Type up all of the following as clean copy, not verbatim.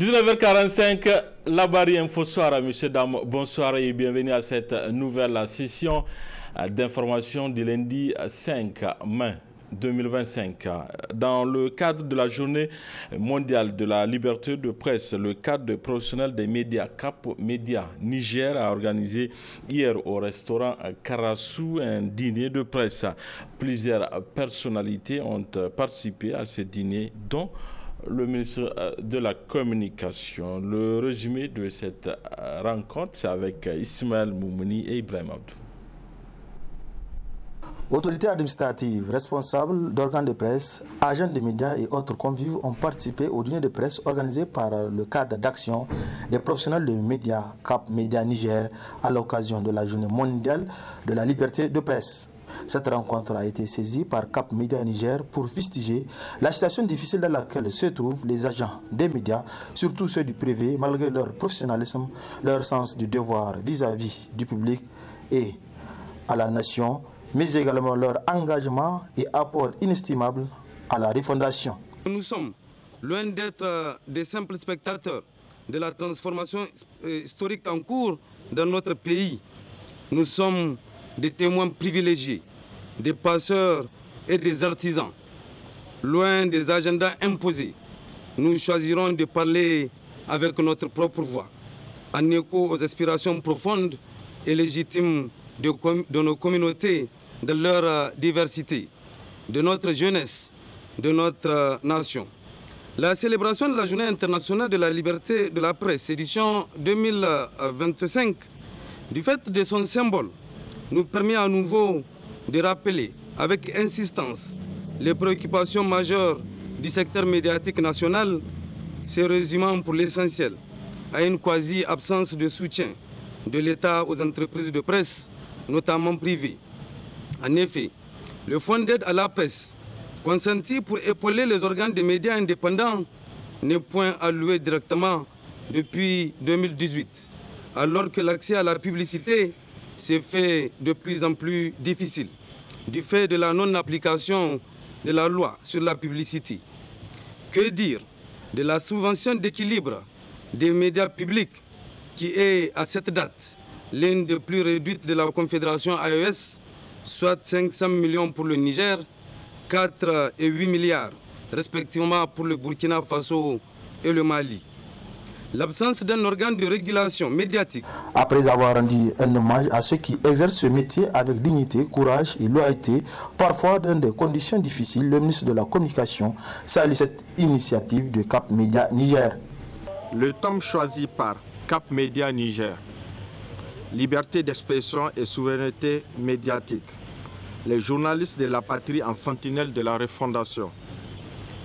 19h45, la Barry Info Soir, messieurs, dames, bonsoir et bienvenue à cette nouvelle session d'information du lundi 5 mai 2025. Dans le cadre de la journée mondiale de la liberté de presse, le cadre professionnel des médias Cap Média Niger a organisé hier au restaurant Karassou un dîner de presse. Plusieurs personnalités ont participé à ce dîner, dont le ministre de la Communication. Le résumé de cette rencontre, c'est avec Ismaël Moumouni et Ibrahim Abdou. Autorités administratives, responsables d'organes de presse, agents de médias et autres convives ont participé au dîner de presse organisé par le cadre d'action des professionnels de médias Cap Média Niger à l'occasion de la journée mondiale de la liberté de presse. Cette rencontre a été saisie par Cap Média Niger pour fustiger la situation difficile dans laquelle se trouvent les agents des médias, surtout ceux du privé, malgré leur professionnalisme, leur sens du devoir vis-à-vis du public et à la nation, mais également leur engagement et apport inestimable à la refondation. Nous sommes loin d'être des simples spectateurs de la transformation historique en cours dans notre pays. Nous sommes des témoins privilégiés, des passeurs et des artisans. Loin des agendas imposés, nous choisirons de parler avec notre propre voix, en écho aux aspirations profondes et légitimes de nos communautés, de leur diversité, de notre jeunesse, de notre nation. La célébration de la Journée internationale de la liberté de la presse, édition 2025, du fait de son symbole, nous permet à nouveau de rappeler avec insistance les préoccupations majeures du secteur médiatique national, se résumant pour l'essentiel à une quasi-absence de soutien de l'État aux entreprises de presse, notamment privées. En effet, le fonds d'aide à la presse, consenti pour épauler les organes des médias indépendants, n'est point alloué directement depuis 2018, alors que l'accès à la publicité s'est fait de plus en plus difficile du fait de la non-application de la loi sur la publicité. Que dire de la subvention d'équilibre des médias publics qui est à cette date l'une des plus réduites de la Confédération AES, soit 500 millions pour le Niger, 4 et 8 milliards respectivement pour le Burkina Faso et le Mali. L'absence d'un organe de régulation médiatique. Après avoir rendu un hommage à ceux qui exercent ce métier avec dignité, courage et loyauté, parfois dans des conditions difficiles, le ministre de la Communication salue cette initiative de Cap Média Niger. Le thème choisi par Cap Média Niger, liberté d'expression et souveraineté médiatique, les journalistes de la patrie en sentinelle de la refondation,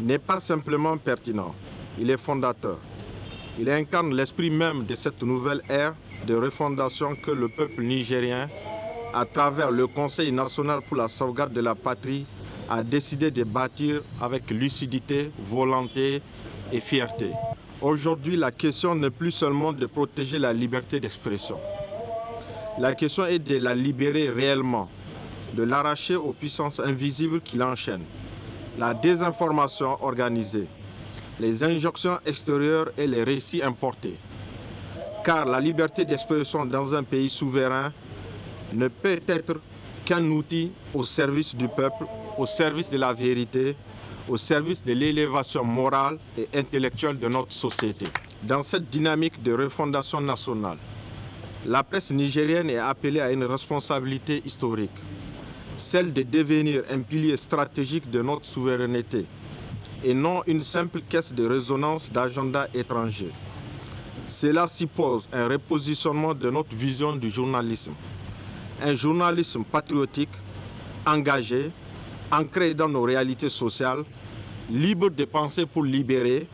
n'est pas simplement pertinent, il est fondateur. Il incarne l'esprit même de cette nouvelle ère de refondation que le peuple nigérien, à travers le Conseil national pour la sauvegarde de la patrie, a décidé de bâtir avec lucidité, volonté et fierté. Aujourd'hui, la question n'est plus seulement de protéger la liberté d'expression. La question est de la libérer réellement, de l'arracher aux puissances invisibles qui l'enchaînent. La désinformation organisée, les injonctions extérieures et les récits importés. Car la liberté d'expression dans un pays souverain ne peut être qu'un outil au service du peuple, au service de la vérité, au service de l'élévation morale et intellectuelle de notre société. Dans cette dynamique de refondation nationale, la presse nigérienne est appelée à une responsabilité historique, celle de devenir un pilier stratégique de notre souveraineté, et non une simple caisse de résonance d'agenda étranger. Cela suppose un repositionnement de notre vision du journalisme. Un journalisme patriotique, engagé, ancré dans nos réalités sociales, libre de penser pour libérer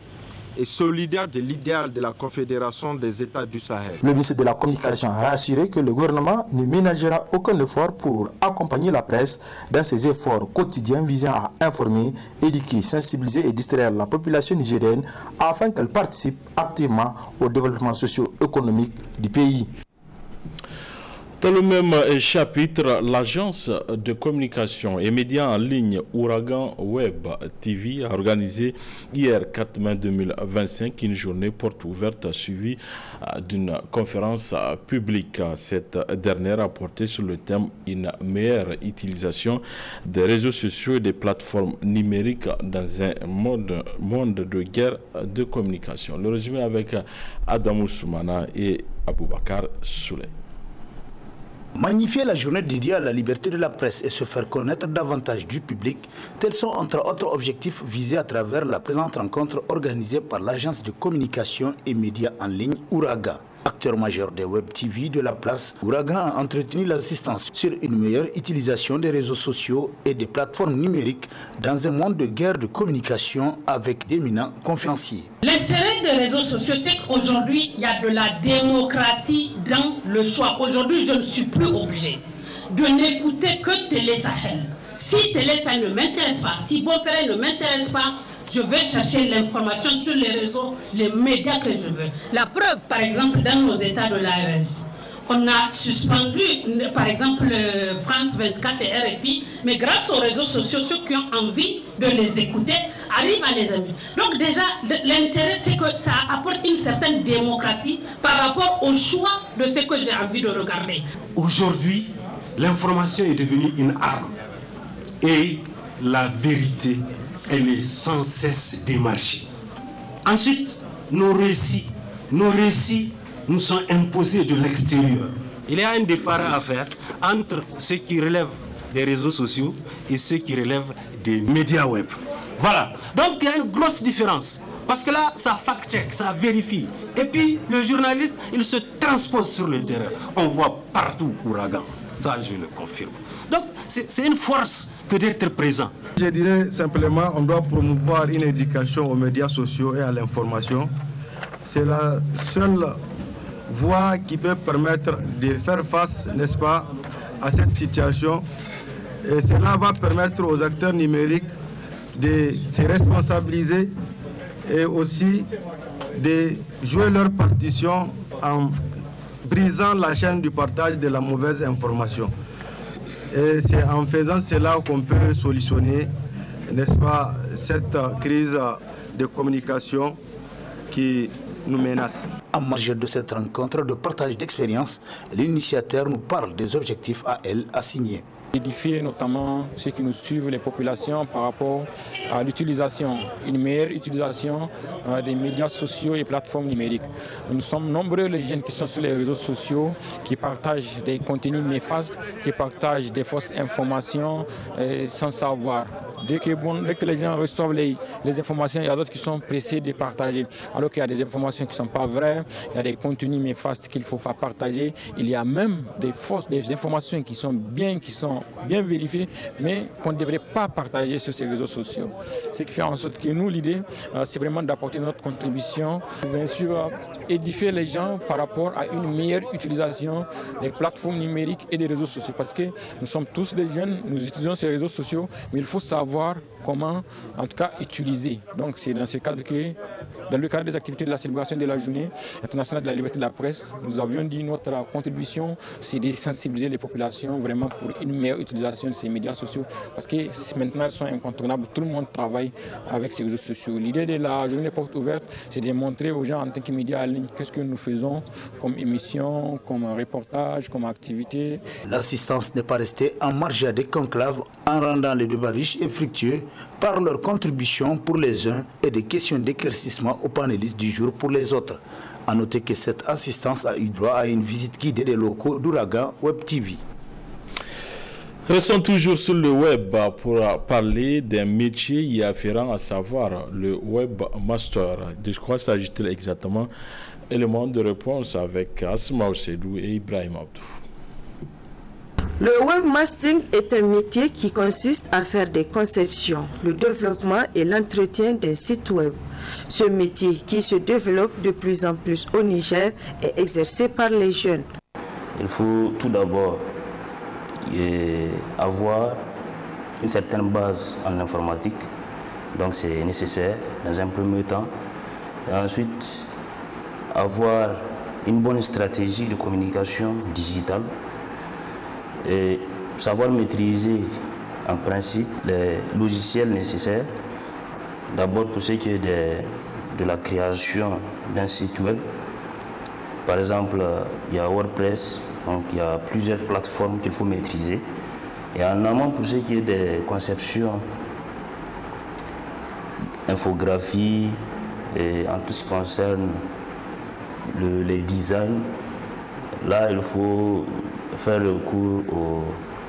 et solidaire de l'idéal de la Confédération des États du Sahel. Le ministre de la Communication a assuré que le gouvernement ne ménagera aucun effort pour accompagner la presse dans ses efforts quotidiens visant à informer, éduquer, sensibiliser et distraire la population nigérienne afin qu'elle participe activement au développement socio-économique du pays. Dans le même chapitre, l'agence de communication et médias en ligne Ouragan Web TV a organisé hier 4 mai 2025 une journée porte ouverte suivie d'une conférence publique. Cette dernière a porté sur le thème une meilleure utilisation des réseaux sociaux et des plateformes numériques dans un monde de guerre de communication. Le résumé avec Adamou Soumana et Aboubakar Souley. Magnifier la journée dédiée à la liberté de la presse et se faire connaître davantage du public, tels sont entre autres objectifs visés à travers la présente rencontre organisée par l'agence de communication et médias en ligne Ouragan. Acteur majeur des Web TV de la place, Ouragan a entretenu l'assistance sur une meilleure utilisation des réseaux sociaux et des plateformes numériques dans un monde de guerre de communication avec d'éminents conférenciers. L'intérêt des réseaux sociaux, c'est qu'aujourd'hui, il y a de la démocratie dans le choix. Aujourd'hui, je ne suis plus obligé de n'écouter que Télé Sahel. Si Télé Sahel ne m'intéresse pas, si Bonferré ne m'intéresse pas, je vais chercher l'information sur les réseaux, les médias que je veux. La preuve, par exemple, dans nos états de l'AES, on a suspendu, par exemple, France 24 et RFI, mais grâce aux réseaux sociaux, ceux qui ont envie de les écouter arrivent à les amis. Donc déjà, l'intérêt, c'est que ça apporte une certaine démocratie par rapport au choix de ce que j'ai envie de regarder. Aujourd'hui, l'information est devenue une arme et la vérité, elle est sans cesse démarchée. Ensuite, nos récits nous sont imposés de l'extérieur. Il y a un départ à faire entre ceux qui relèvent des réseaux sociaux et ceux qui relèvent des médias web. Voilà. Donc il y a une grosse différence. Parce que là, ça fact-check, ça vérifie. Et puis, le journaliste, il se transpose sur le terrain. On voit partout Ouragan. Ça, je le confirme. Donc, c'est une force que d'être présent. Je dirais simplement qu'on doit promouvoir une éducation aux médias sociaux et à l'information. C'est la seule voie qui peut permettre de faire face, n'est-ce pas, à cette situation. Et cela va permettre aux acteurs numériques de se responsabiliser et aussi de jouer leur partition en brisant la chaîne du partage de la mauvaise information. Et c'est en faisant cela qu'on peut solutionner, n'est-ce pas, cette crise de communication qui nous menace. En marge de cette rencontre de partage d'expérience, l'initiateur nous parle des objectifs à elle assignés. Édifier notamment ceux qui nous suivent, les populations, par rapport à l'utilisation, une meilleure utilisation des médias sociaux et plateformes numériques. Nous sommes nombreux les jeunes qui sont sur les réseaux sociaux, qui partagent des contenus néfastes, qui partagent des fausses informations sans savoir. Dès que les gens reçoivent les informations, il y a d'autres qui sont pressés de partager. Alors qu'il y a des informations qui ne sont pas vraies, il y a des contenus néfastes qu'il faut faire partager. Il y a même des informations qui sont bien vérifiées, mais qu'on ne devrait pas partager sur ces réseaux sociaux. Ce qui fait en sorte que nous, l'idée, c'est vraiment d'apporter notre contribution. Bien sûr, édifier les gens par rapport à une meilleure utilisation des plateformes numériques et des réseaux sociaux. Parce que nous sommes tous des jeunes, nous utilisons ces réseaux sociaux, mais il faut savoir comment, en tout cas, utiliser. Donc c'est dans ce cadre que, dans le cadre des activités de la célébration de la journée internationale de la liberté de la presse, nous avions dit notre contribution, c'est de sensibiliser les populations vraiment pour une meilleure utilisation de ces médias sociaux. Parce que maintenant, ils sont incontournables, tout le monde travaille avec ces réseaux sociaux. L'idée de la journée porte ouverte, c'est de montrer aux gens en tant que médias en ligne qu'est-ce que nous faisons comme émission, comme reportage, comme activité. L'assistance n'est pas restée en marge des conclaves en rendant les débats riches et fructueux par leur contribution pour les uns et des questions d'éclaircissement aux panélistes du jour pour les autres. A noter que cette assistance a eu droit à une visite guidée des locaux d'Ouragan Web TV. Restons toujours sur le web pour parler d'un métier y afférent, à savoir le webmaster. De quoi s'agit-il exactement? Élément de réponse avec Asma Osedou et Ibrahim Abdou. Le webmastering est un métier qui consiste à faire des conceptions, le développement et l'entretien d'un site web. Ce métier, qui se développe de plus en plus au Niger, est exercé par les jeunes. Il faut tout d'abord avoir une certaine base en informatique, donc c'est nécessaire dans un premier temps. Et ensuite, avoir une bonne stratégie de communication digitale et savoir maîtriser en principe les logiciels nécessaires. D'abord pour ce qui est de la création d'un site web. Par exemple, il y a WordPress, donc il y a plusieurs plateformes qu'il faut maîtriser. Et en amont, pour ce qui est des conceptions, infographie, et en tout ce qui concerne les designs, là, il faut faire recours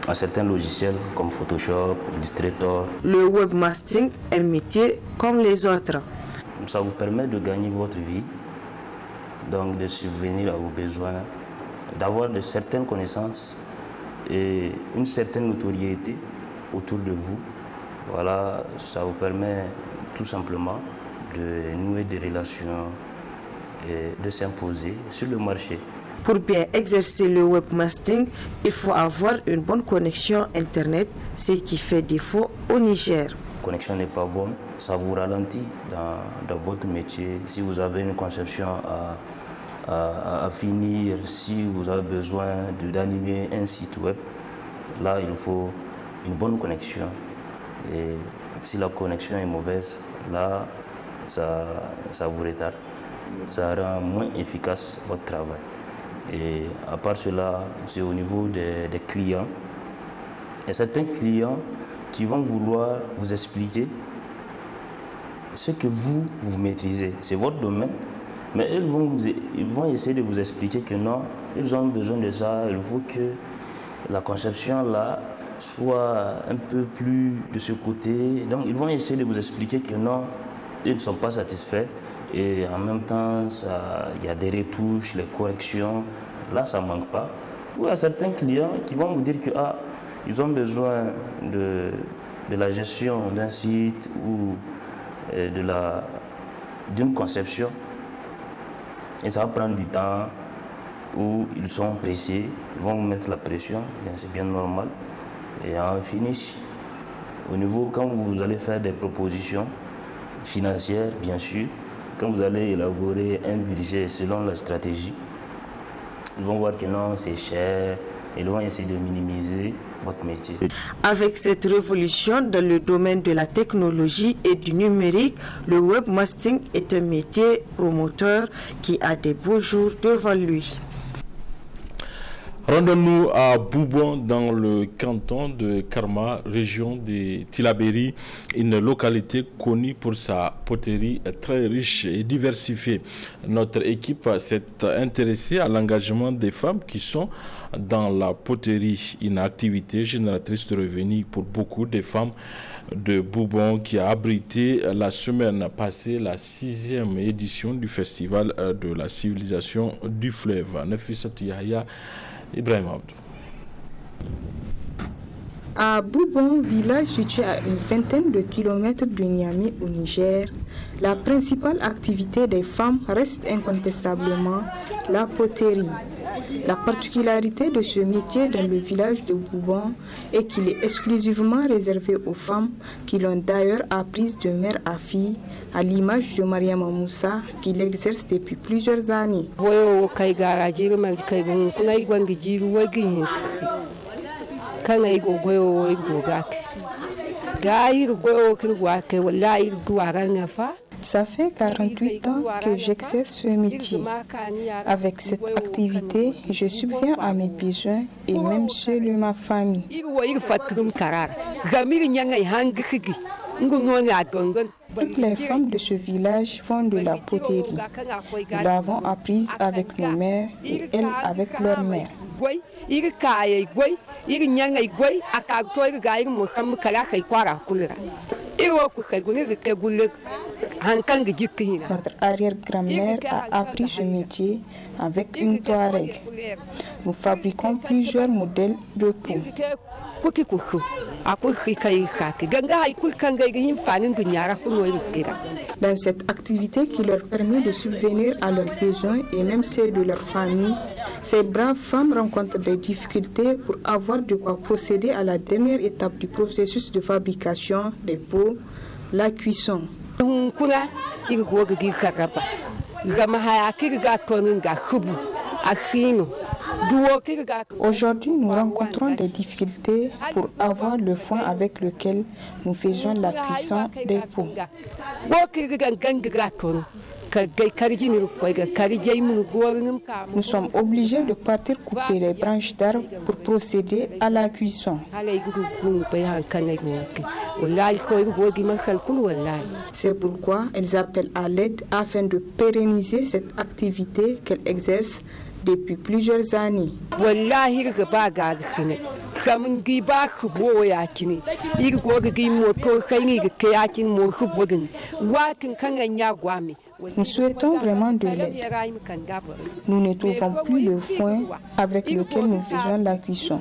à certains logiciels comme Photoshop, Illustrator. Le webmastering est un métier comme les autres. Ça vous permet de gagner votre vie, donc de subvenir à vos besoins, d'avoir de certaines connaissances et une certaine notoriété autour de vous. Voilà, ça vous permet tout simplement de nouer des relations et de s'imposer sur le marché. Pour bien exercer le webmastering, il faut avoir une bonne connexion Internet, ce qui fait défaut au Niger. La connexion n'est pas bonne, ça vous ralentit dans votre métier. Si vous avez une conception à finir, si vous avez besoin d'animer un site web, là il faut une bonne connexion. Et si la connexion est mauvaise, là ça vous retarde, ça rend moins efficace votre travail. Et à part cela, c'est au niveau des clients. Il y a certains clients qui vont vouloir vous expliquer ce que vous maîtrisez. C'est votre domaine, mais ils vont essayer de vous expliquer que non, ils ont besoin de ça, il faut que la conception là soit un peu plus de ce côté. Donc ils vont essayer de vous expliquer que non, ils ne sont pas satisfaits. Et en même temps, il y a des retouches, les corrections. Là, ça ne manque pas. Ou il y a certains clients qui vont vous dire que ils ont besoin de la gestion d'un site ou d'une conception. Et ça va prendre du temps, ou ils sont pressés, ils vont vous mettre la pression, c'est bien normal. Et en finish, au niveau, quand vous allez faire des propositions financières, bien sûr, quand vous allez élaborer un budget selon la stratégie, ils vont voir que non, c'est cher, ils vont essayer de minimiser votre métier. Avec cette révolution dans le domaine de la technologie et du numérique, le webmastering est un métier promoteur qui a des beaux jours devant lui. Rendons-nous à Boubon, dans le canton de Karma, région de Tillabéri, une localité connue pour sa poterie très riche et diversifiée. Notre équipe s'est intéressée à l'engagement des femmes qui sont dans la poterie, une activité génératrice de revenus pour beaucoup de femmes de Boubon qui a abrité la semaine passée la 6e édition du Festival de la civilisation du fleuve. Nafissatou Yahya, Ibrahim Abdou. À Boubon, village situé à une vingtaine de kilomètres de Niamey au Niger, la principale activité des femmes reste incontestablement la poterie. La particularité de ce métier dans le village de Boubon est qu'il est exclusivement réservé aux femmes qui l'ont d'ailleurs apprise de mère à fille, à l'image de Mariama Moussa qui l'exerce depuis plusieurs années. Ça fait 48 ans que j'exerce ce métier. Avec cette activité, je subviens à mes besoins et même ceux de ma famille. Toutes les femmes de ce village font de la poterie. Nous l'avons apprise avec nos mères et elles avec leur mère. Notre arrière-grand-mère a appris ce métier avec une Touareg. Nous fabriquons plusieurs modèles de peau. Dans cette activité qui leur permet de subvenir à leurs besoins et même ceux de leur famille, ces braves femmes rencontrent des difficultés pour avoir de quoi procéder à la dernière étape du processus de fabrication des peaux, la cuisson. Aujourd'hui, nous rencontrons des difficultés pour avoir le foin avec lequel nous faisons la cuisson des pots. Nous sommes obligés de partir couper les branches d'arbres pour procéder à la cuisson. C'est pourquoi elles appellent à l'aide afin de pérenniser cette activité qu'elles exercent depuis plusieurs années. Nous souhaitons vraiment de l'aide. Nous ne trouvons plus le foin avec lequel nous faisons la cuisson.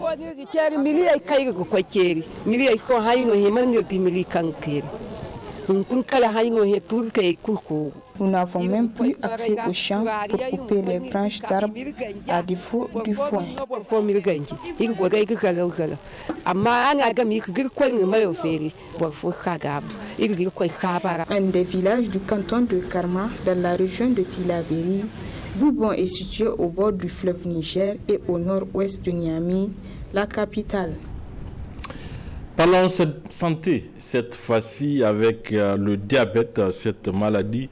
Nous n'avons même plus accès aux champs pour couper les branches d'arbres à défaut du foin. Un des villages du canton de Karma, dans la région de Tillabéri, Boubon est situé au bord du fleuve Niger et au nord-ouest de Niamey, la capitale. Parlons de santé, cette fois-ci avec le diabète, cette maladie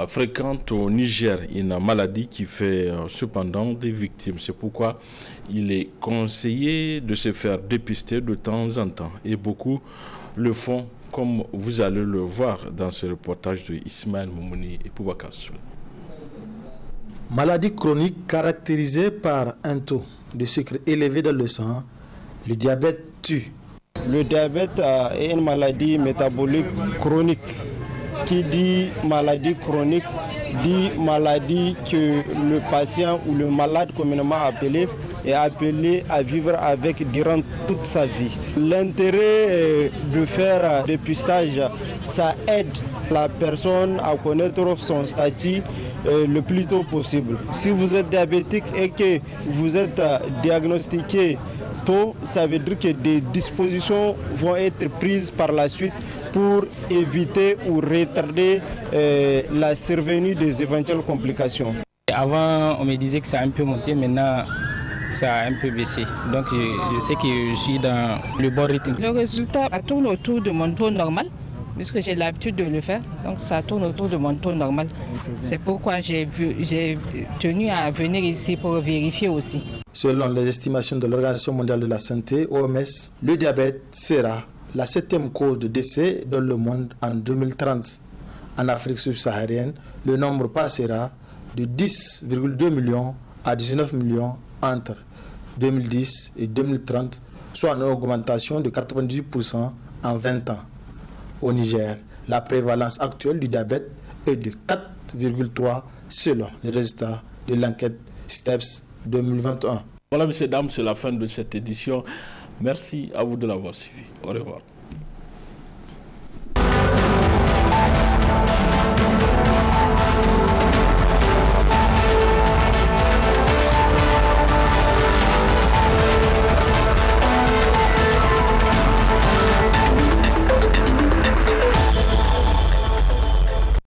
fréquente au Niger, une maladie qui fait cependant des victimes. C'est pourquoi il est conseillé de se faire dépister de temps en temps. Et beaucoup le font, comme vous allez le voir dans ce reportage de Ismaël Moumouni et Boubacar Soul. Maladie chronique caractérisée par un taux de sucre élevé dans le sang, le diabète tue. Le diabète est une maladie métabolique chronique. Qui dit maladie chronique, dit maladie que le patient ou le malade communément appelé est appelé à vivre avec durant toute sa vie. L'intérêt de faire dépistage, ça aide la personne à connaître son statut le plus tôt possible. Si vous êtes diabétique et que vous êtes diagnostiqué tôt, ça veut dire que des dispositions vont être prises par la suite pour éviter ou retarder la survenue des éventuelles complications. Avant, on me disait que ça a un peu monté, maintenant ça a un peu baissé. Donc je sais que je suis dans le bon rythme. Le résultat tourne autour de mon taux normal, puisque j'ai l'habitude de le faire. Donc ça tourne autour de mon taux normal. C'est pourquoi j'ai tenu à venir ici pour vérifier aussi. Selon les estimations de l'Organisation mondiale de la santé, OMS, le diabète sera la 7e cause de décès dans le monde en 2030. En Afrique subsaharienne, le nombre passera de 10,2 millions à 19 millions entre 2010 et 2030, soit une augmentation de 98% en 20 ans. Au Niger, la prévalence actuelle du diabète est de 4,3 selon les résultats de l'enquête STEPS 2021. Voilà, messieurs, dames, c'est la fin de cette édition. Merci à vous de l'avoir suivi. Au revoir.